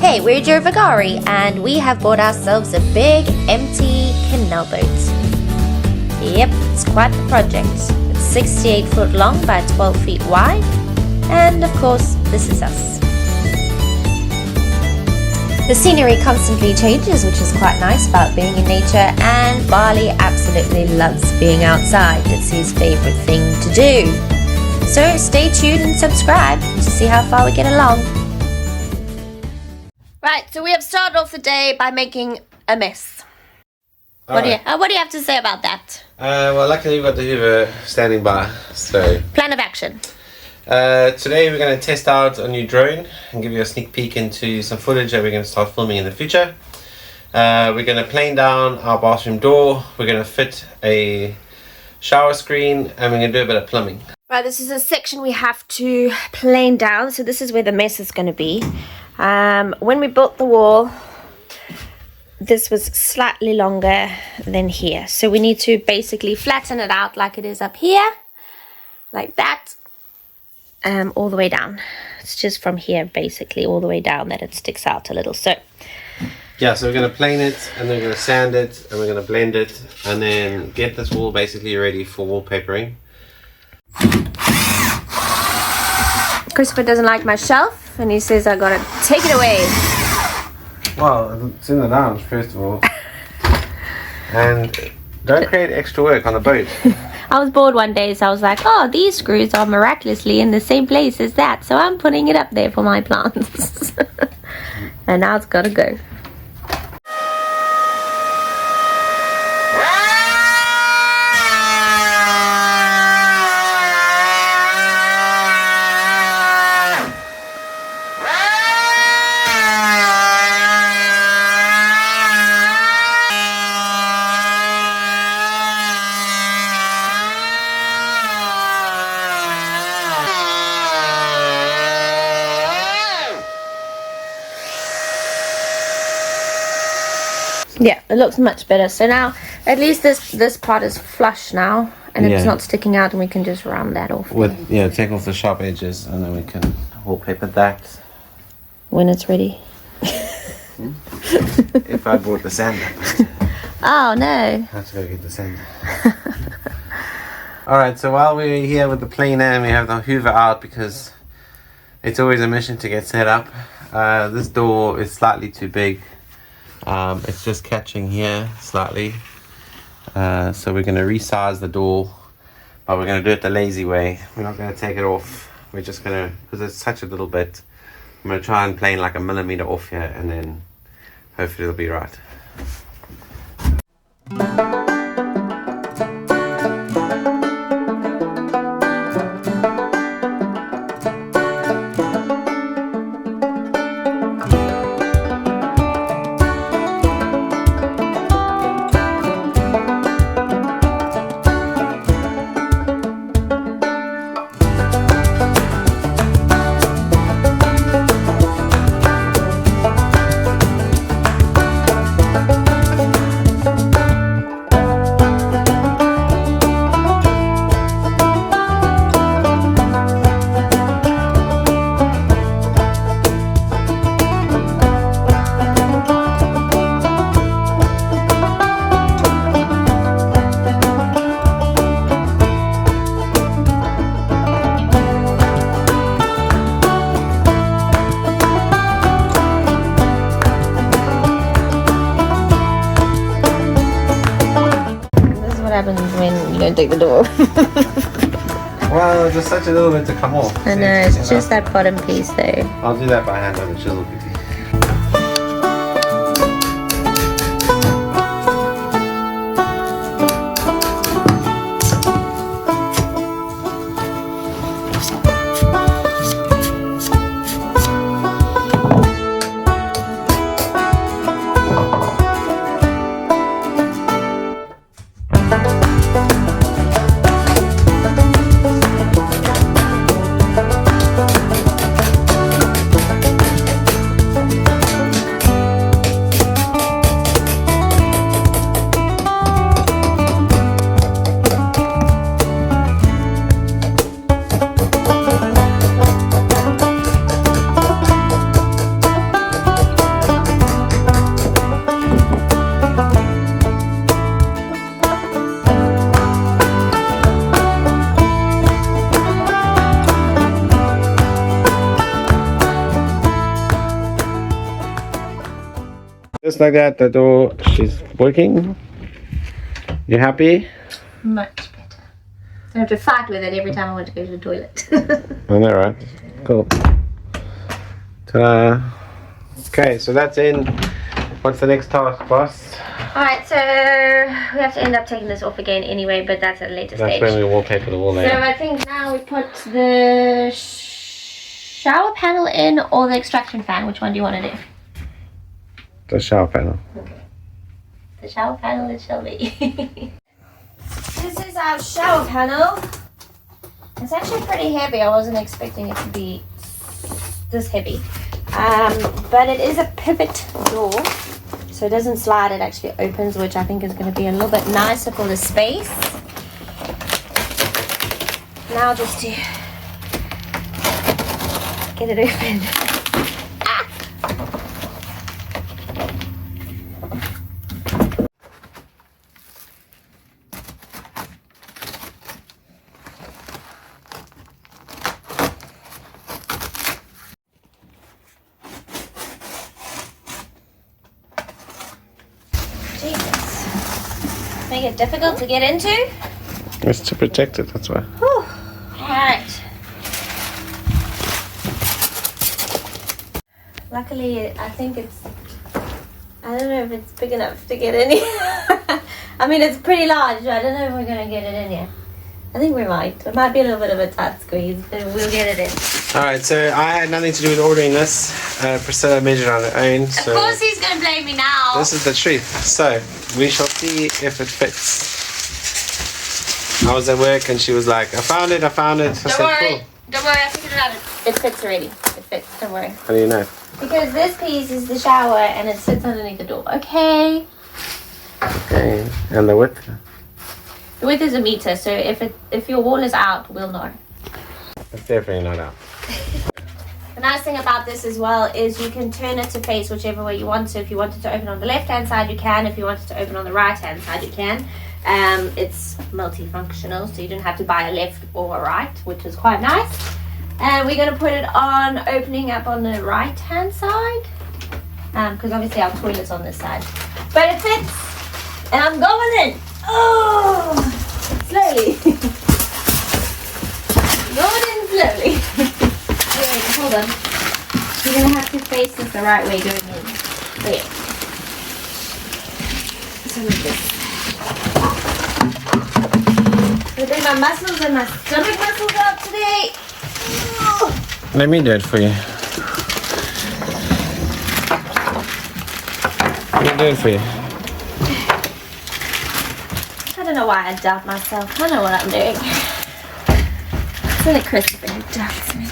Hey, we're Jovagari and we have bought ourselves a big empty canal boat. Yep, it's quite the project. It's 68 foot long by 12 feet wide, and of course this is us. The scenery constantly changes, which is quite nice about being in nature, and Barley absolutely loves being outside. It's his favourite thing to do. So stay tuned and subscribe to see how far we get along. Right, so we have started off the day by making a mess. What do you have to say about that? Well, luckily we've got the Hoover standing by, so... Plan of action. Today we're going to test out a new drone and give you a sneak peek into some footage that we're going to start filming in the future. We're going to plane down our bathroom door, we're going to fit a shower screen, and we're going to do a bit of plumbing. Right, this is a section we have to plane down, so this is where the mess is going to be. When we built the wall, this was slightly longer than here, so we need to basically flatten it out like it is up here, like that, all the way down. It's just from here basically all the way down that it sticks out a little. So yeah, so we're going to plane it, and then we're going to sand it, and we're going to blend it, and then get this wall basically ready for wallpapering. Christopher doesn't like my shelf and he says I gotta take it away. Well, it's in the lounge first of all. And don't create extra work on the boat. I was bored one day, so I was like, oh, these screws are miraculously in the same place as that, so I'm putting it up there for my plants. And now it's gotta go. Yeah, it looks much better. So now, at least this part is flush now, and it's not sticking out, and we can just round that off. Take off the sharp edges, and then we can wallpaper that. When it's ready. If I brought the sander. Oh, no. I have to go get the sander. Alright, so while we're here with the planer and we have the Hoover out, because it's always a mission to get set up, this door is slightly too big. It's just catching here slightly, so we're going to resize the door, but we're going to do it the lazy way. We're not going to take it off. We're just going to, because it's such a little bit, I'm going to try and plane like a millimeter off here, and then hopefully it'll be right. What happens when you don't take the door? Well, just such a little bit to come off. I know, it's just that bottom piece though. I'll do that by hand on the chisel. Just like that, the door, she's working. You happy? Much better. I have to fight with it every time I want to go to the toilet. I know, right? Cool. Ta-da. Okay, so that's in. What's the next task, boss? Alright, so we have to end up taking this off again anyway, but that's at a later stage. That's when we wallpaper the wall later. So I think now we put the shower panel in or the extraction fan. Which one do you want to do? The shower panel. Okay. The shower panel it shall be. This is our shower panel. It's actually pretty heavy. I wasn't expecting it to be this heavy. But it is a pivot door. So it doesn't slide, it actually opens, which I think is going to be a little bit nicer for the space. Now just to get it open. Jesus. Make it difficult to get into? It's to protect it, that's why. Alright. Luckily, I think I don't know if it's big enough to get in here. I mean, it's pretty large. I don't know if we're going to get it in here. I think we might. It might be a little bit of a tight squeeze, but we'll get it in. Alright, so I had nothing to do with ordering this. Priscilla measured on her own. So of course he's going to blame me now. this is the truth. So, we shall see if it fits. I was at work and she was like, I found it. I said, Don't worry, cool. I figured it out. It fits already. It fits, don't worry. How do you know? Because this piece is the shower and it sits underneath the door. Okay. Okay, and the width? The width is 1 meter, so if your wall is out, we'll know. It's definitely not out. The nice thing about this as well is you can turn it to face whichever way you want. So if you wanted to open on the left hand side, you can. If you wanted to open on the right hand side, you can. It's multifunctional, so you don't have to buy a left or a right, which is quite nice. And we're going to put it on opening up on the right hand side, because obviously our toilet's on this side. But it fits, and I'm going in. Oh, slowly. Going in slowly. Wait, hold on. You're going to have to face this the right way going in. There. Some of this. I think my muscles and my stomach muscles out today. Oh. Let me do it for you. Let me do it for you. I don't know why I doubt myself. I know what I'm doing. It's only Christopher who doubts me.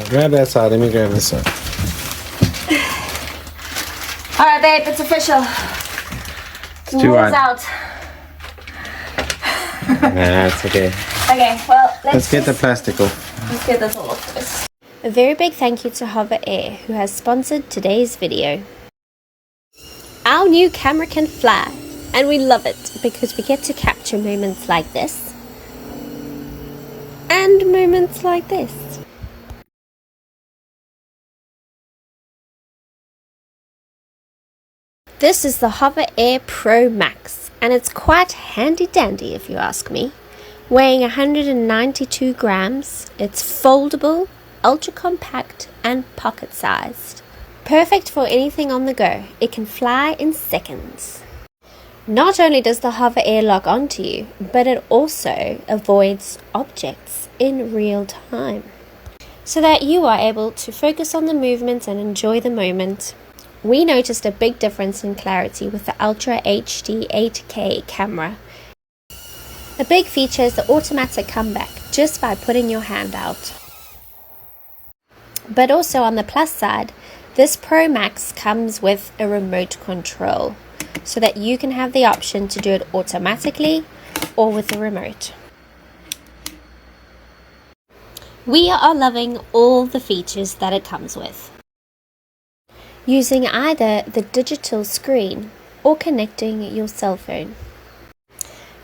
Grab that side, let me grab this side. Alright babe, it's official. It's too wide. Out. Nah, it's okay. Okay, well, let's get the plastic off. Let's get this all off first. A very big thank you to HOVERAIR, who has sponsored today's video. Our new camera can fly, and we love it because we get to capture moments like this and moments like this. This is the HOVERAIR Pro Max, and it's quite handy dandy if you ask me. Weighing 192 grams, it's foldable, ultra compact and pocket sized. Perfect for anything on the go. It can fly in seconds. Not only does the HOVERAIR lock onto you, but it also avoids objects in real time, so that you are able to focus on the movement and enjoy the moment. We noticed a big difference in clarity with the Ultra HD 8K camera. A big feature is the automatic comeback just by putting your hand out. But also on the plus side, this Pro Max comes with a remote control, so that you can have the option to do it automatically or with the remote. We are loving all the features that it comes with. Using either the digital screen or connecting your cell phone.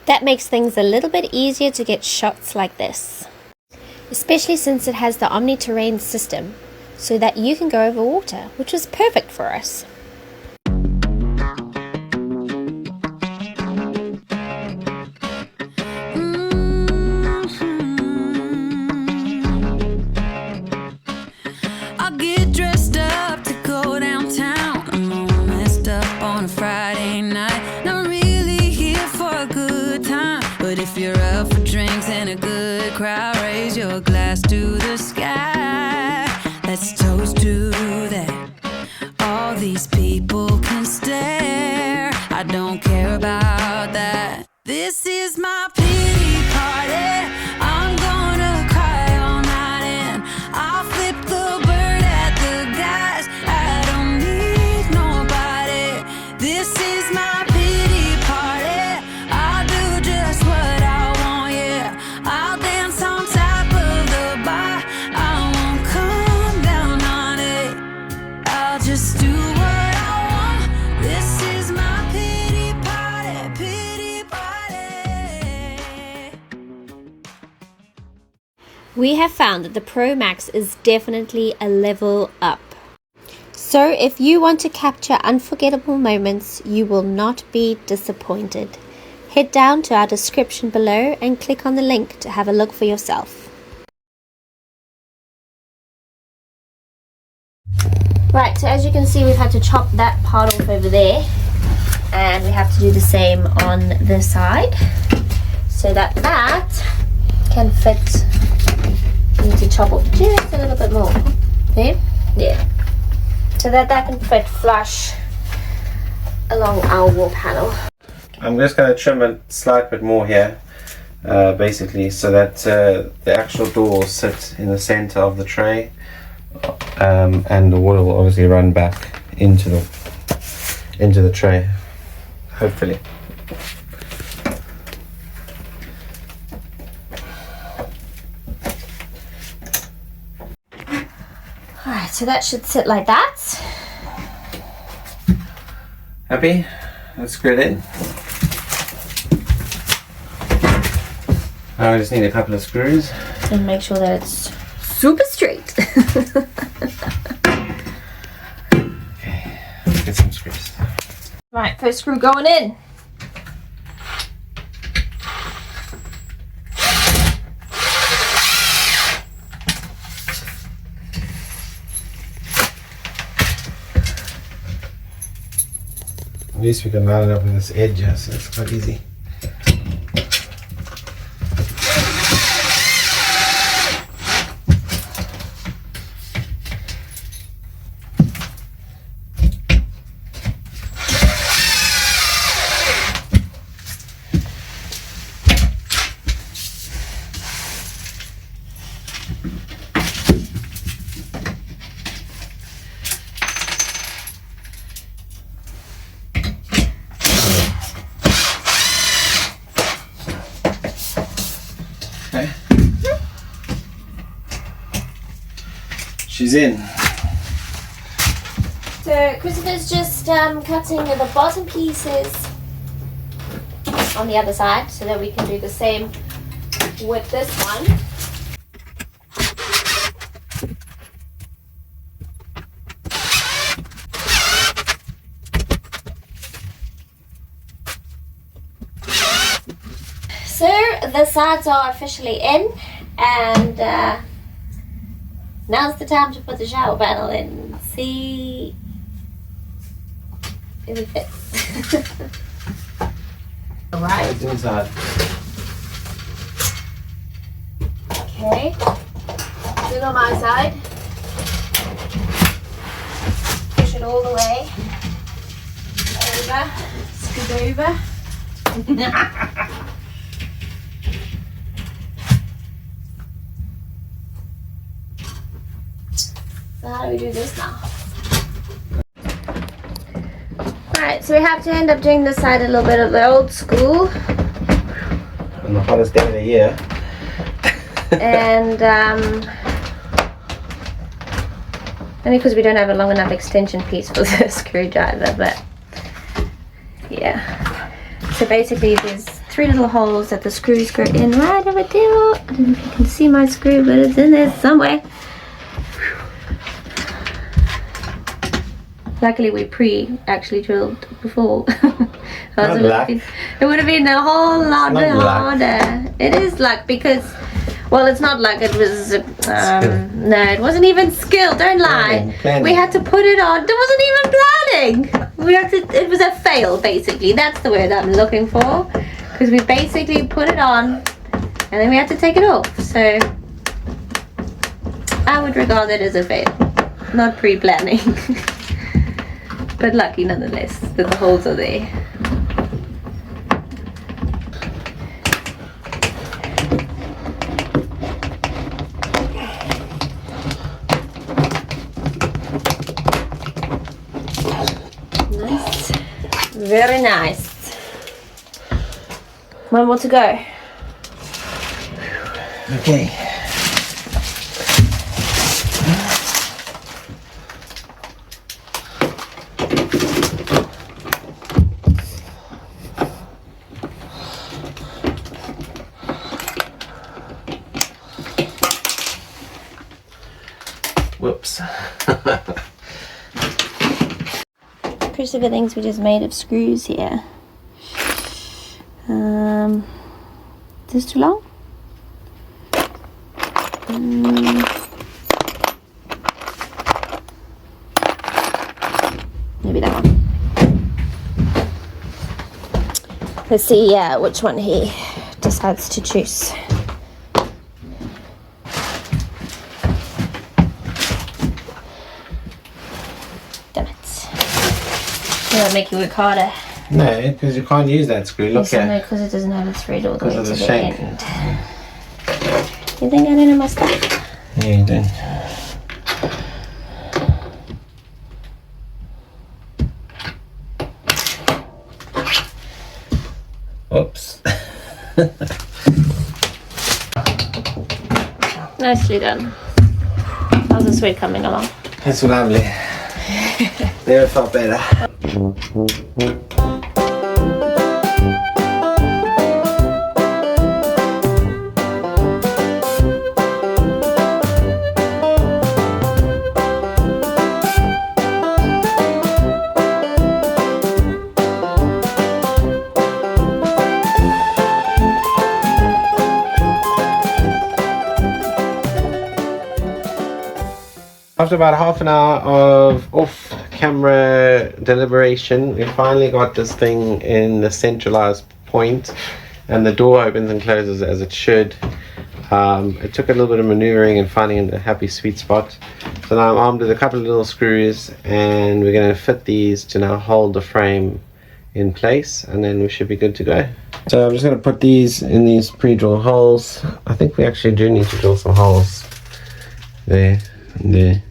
That makes things a little bit easier to get shots like this, especially since it has the omni-terrain system, so that you can go over water, which is perfect for us. I get dressed up to go downtown. I'm all messed up on a Friday night. Not really here for a good time, but if you're up for drinks and a good crowd, raise your glass to the sky. Let's toast to that. All these people can stare. I don't care about that. This is my pity party. I'm gonna cry all night and I'll flip the bird at the guys. I don't need nobody. This is my pity party. I'll do just what I want, yeah. I'll dance on top of the bar. I won't come down on it. I'll just do what I want. This is my pity party, pity party. We have found that the Pro Max is definitely a level up. So if you want to capture unforgettable moments, you will not be disappointed. Head down to our description below and click on the link to have a look for yourself. Right, so as you can see, we've had to chop that part off over there, and we have to do the same on this side so that that can fit. We need to chop off just a little bit more. There? Yeah. So that that can fit flush along our wall panel. I'm just going to trim a slight bit more here, basically, so that the actual door will sit in the center of the tray, and the water will obviously run back into the tray, hopefully. Alright, so that should sit like that. Happy? Let's screw it in. Now I just need a couple of screws. And make sure that it's super straight. Okay, let's get some screws. Right, first screw going in. At least we can line it up with this edge, so it's quite easy. Okay. She's in. So Christopher's just cutting the bottom pieces on the other side so that we can do the same with this one. So the sides are officially in, and now's the time to put the shower panel in. See if it fits. Alright. It's inside. Okay. Do it on my side. Push it all the way. Over. Scoot over. So how do we do this now? Alright, so we have to end up doing this side a little bit of the old school. On the hottest day of the year. And only because we don't have a long enough extension piece for the screwdriver, but yeah. So basically there's 3 little holes that the screws go in right over there. I don't know if you can see my screw, but it's in there somewhere. Luckily we actually drilled before. Not luck. It would have been a whole lot harder. It is luck because, well, it's not luck. It was no, it wasn't even skill. Don't lie. Planning. We had to put it on. There wasn't even planning. We had to. It was a fail, basically. That's the word I'm looking for. Because we basically put it on, and then we had to take it off. So I would regard it as a fail, not pre-planning. But lucky nonetheless that the holes are there. Nice. Very nice. One more to go. Okay. Whoops. Pretty everything's we just made of screws here. This too long? Maybe that one. Let's see which one he decides to choose. Damn it. Will it make you work harder? No, because you can't use that screw. Look No, here. because it doesn't have a thread all the way to Because of the the shank. end. You think I don't know my stuff? Yeah, you do. Oops. Nicely done. How's the sweat coming along? It's lovely. Never felt better. After about half an hour of off-camera deliberation, we finally got this thing in the centralized point, and the door opens and closes as it should. It took a little bit of maneuvering and finding a happy sweet spot. So now I'm armed with a couple of little screws, and we're going to fit these to now hold the frame in place, and then we should be good to go. So I'm just going to put these in these pre-drilled holes. I think we actually do need to drill some holes there and there.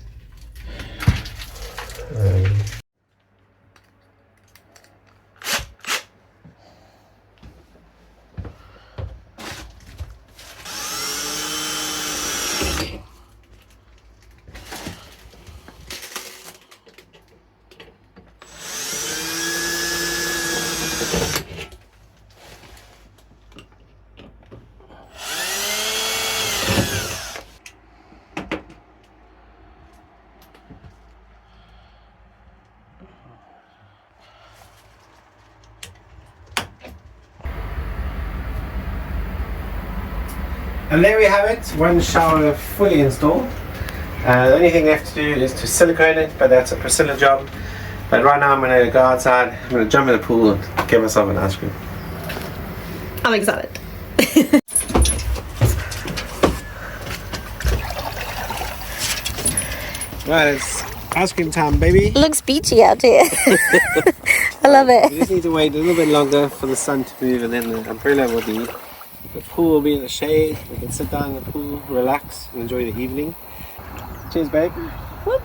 And there we have it, one shower fully installed. The only thing left to do is to silicone it, but that's a Priscilla job. But right now I'm going to go outside, I'm going to jump in the pool and get myself an ice cream. I'm excited. Right, it's ice cream time, baby. Looks beachy out here. I love We it. just need to wait a little bit longer for the sun to move, and then the umbrella will be, the pool will be in the shade. We can sit down in the pool, relax, and enjoy the evening. Cheers, babe. Whoop.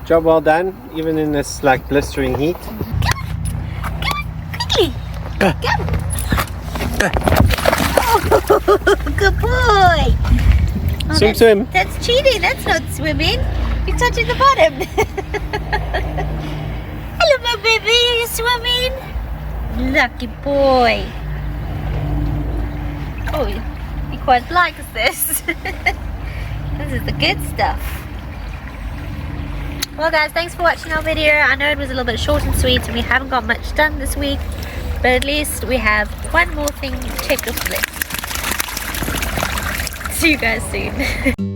Job well done, even in this like blistering heat. Quickly. Go. Oh, good boy. Oh, Swim. That's cheating. That's not swimming. You're touching the bottom. Hello, my baby. Are you swimming? Lucky boy. Oh, he quite likes this. This is the good stuff. Well guys, thanks for watching our video. I know it was a little bit short and sweet and we haven't got much done this week, but at least we have one more thing checked off the list. See you guys soon.